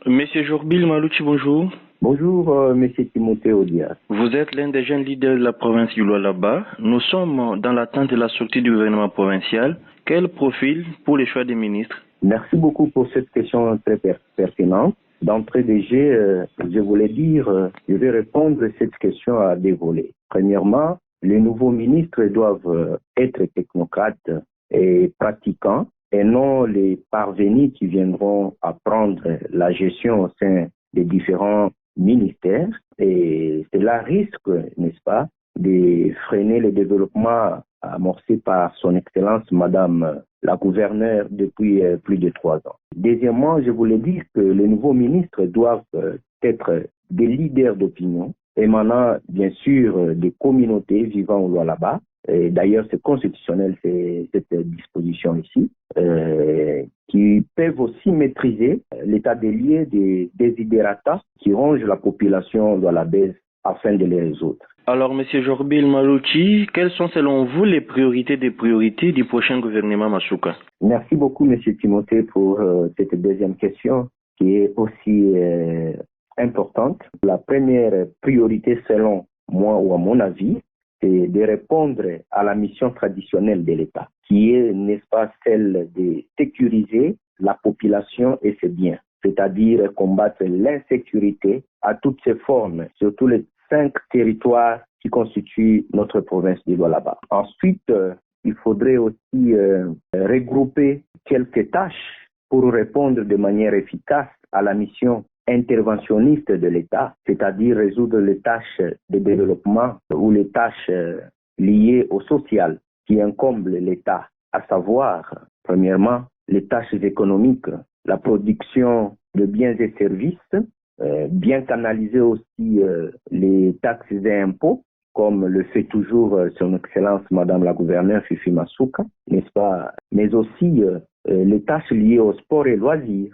Monsieur Jorbil Malouchi, bonjour. Bonjour, Monsieur Timothée Odias. Vous êtes l'un des jeunes leaders de la province du Lualaba. Nous sommes dans l'attente de la sortie du gouvernement provincial. Quel profil pour les choix des ministres? Merci beaucoup pour cette question très pertinente. D'entrée de jeu, je voulais dire, je vais répondre à cette question à deux volets. Premièrement, les nouveaux ministres doivent être technocrates et pratiquants et non les parvenus qui viendront apprendre la gestion au sein des différents ministères. Et cela risque, n'est-ce pas, de freiner le développement amorcé par son Excellence Madame la gouverneure depuis plus de 3 ans. Deuxièmement, je voulais dire que les nouveaux ministres doivent être des leaders d'opinion, émanant bien sûr des communautés vivant au Lualaba. D'ailleurs, c'est constitutionnel, cette disposition ici, qui peuvent aussi maîtriser l'état des lieux des desiderata qui rongent la population lualabaise afin de les résoudre. Alors, Monsieur Jorbil Malouchi, quelles sont selon vous les priorités des priorités du prochain gouvernement Masuka? Merci beaucoup, Monsieur Timothée, pour cette deuxième question qui est aussi importante. La première priorité, selon moi ou à mon avis, c'est de répondre à la mission traditionnelle de l'État, qui est, n'est-ce pas, celle de sécuriser la population et ses biens, c'est-à-dire combattre l'insécurité à toutes ses formes, sur tous les 5 territoires qui constituent notre province du Lualaba. Ensuite, il faudrait aussi regrouper quelques tâches pour répondre de manière efficace à la mission interventionniste de l'État, c'est-à-dire résoudre les tâches de développement ou les tâches liées au social qui incombent l'État, à savoir, premièrement, les tâches économiques, la production de biens et services, bien canaliser aussi les taxes et impôts, comme le fait toujours son Excellence Madame la gouverneure Fifi Masuka, n'est-ce pas, mais aussi les tâches liées au sport et loisirs,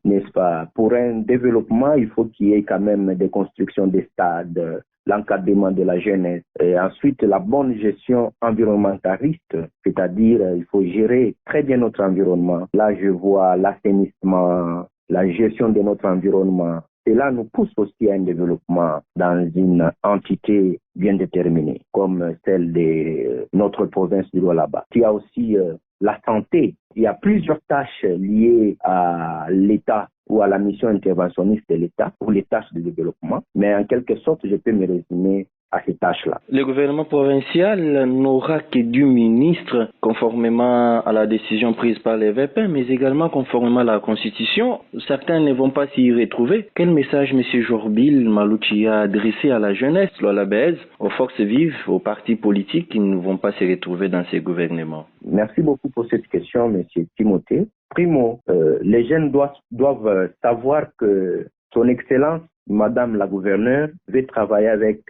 n'est-ce pas. Pour un développement, il faut qu'il y ait quand même des constructions des stades, l'encadrement de la jeunesse, et ensuite la bonne gestion environnementaliste, c'est-à-dire il faut gérer très bien notre environnement. Là, je vois l'assainissement, la gestion de notre environnement. Et là, nous pousse aussi à un développement dans une entité bien déterminée, comme celle de notre province du Lualaba. Il y a aussi la santé. Il y a plusieurs tâches liées à l'État ou à la mission interventionniste de l'État pour les tâches de développement. Mais en quelque sorte, je peux me résumer à ces tâches-là. Le gouvernement provincial n'aura que 2 ministres conformément à la décision prise par les VP, mais également conformément à la Constitution. Certains ne vont pas s'y retrouver. Quel message M. Jorbil Malouchi a adressé à la jeunesse lualabaise, aux forces vives, aux partis politiques qui ne vont pas se retrouver dans ces gouvernements? Merci beaucoup pour cette question, M. Timothée. Primo, les jeunes doivent savoir que son Excellence Madame la gouverneure veut travailler avec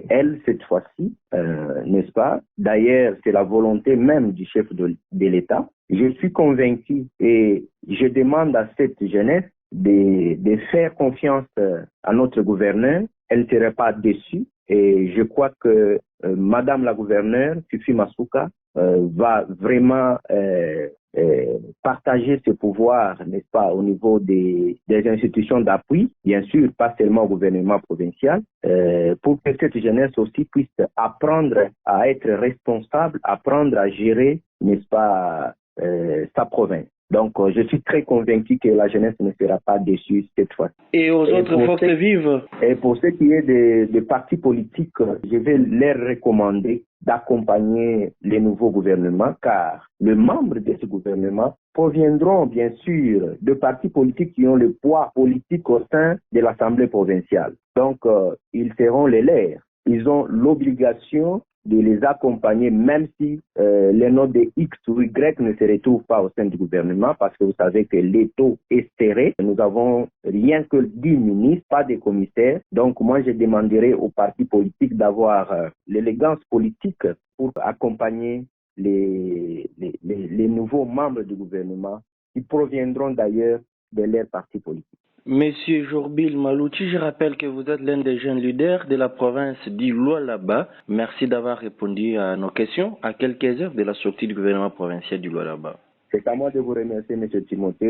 elle cette fois-ci, n'est-ce pas? D'ailleurs, c'est la volonté même du chef de l'État. Je suis convaincu et je demande à cette jeunesse de faire confiance à notre gouverneur. Elle ne serait pas déçue et je crois que Madame la gouverneure, Fifi Masuka, va vraiment partager ce pouvoir, n'est-ce pas, au niveau des institutions d'appui, bien sûr, pas seulement au gouvernement provincial, pour que cette jeunesse aussi puisse apprendre à être responsable, apprendre à gérer, n'est-ce pas, sa province. Donc, je suis très convaincu que la jeunesse ne sera pas déçue cette fois. Et aux autres forces vives? Et pour ce qui est des partis politiques, je vais leur recommander d'accompagner les nouveaux gouvernements, car les membres de ce gouvernement proviendront bien sûr de partis politiques qui ont le poids politique au sein de l'Assemblée provinciale. Donc, ils seront les leurs. Ils ont l'obligation de les accompagner, même si les noms de X ou Y ne se retrouvent pas au sein du gouvernement, parce que vous savez que l'étau est serré. Nous avons rien que 10 ministres, pas de commissaires. Donc moi, je demanderai aux partis politiques d'avoir l'élégance politique pour accompagner les nouveaux membres du gouvernement, qui proviendront d'ailleurs de leurs partis politiques. Monsieur Jorbil Malouchi, je rappelle que vous êtes l'un des jeunes leaders de la province du Lualaba. Merci d'avoir répondu à nos questions à quelques heures de la sortie du gouvernement provincial du Lualaba. C'est à moi de vous remercier, Monsieur Timothée.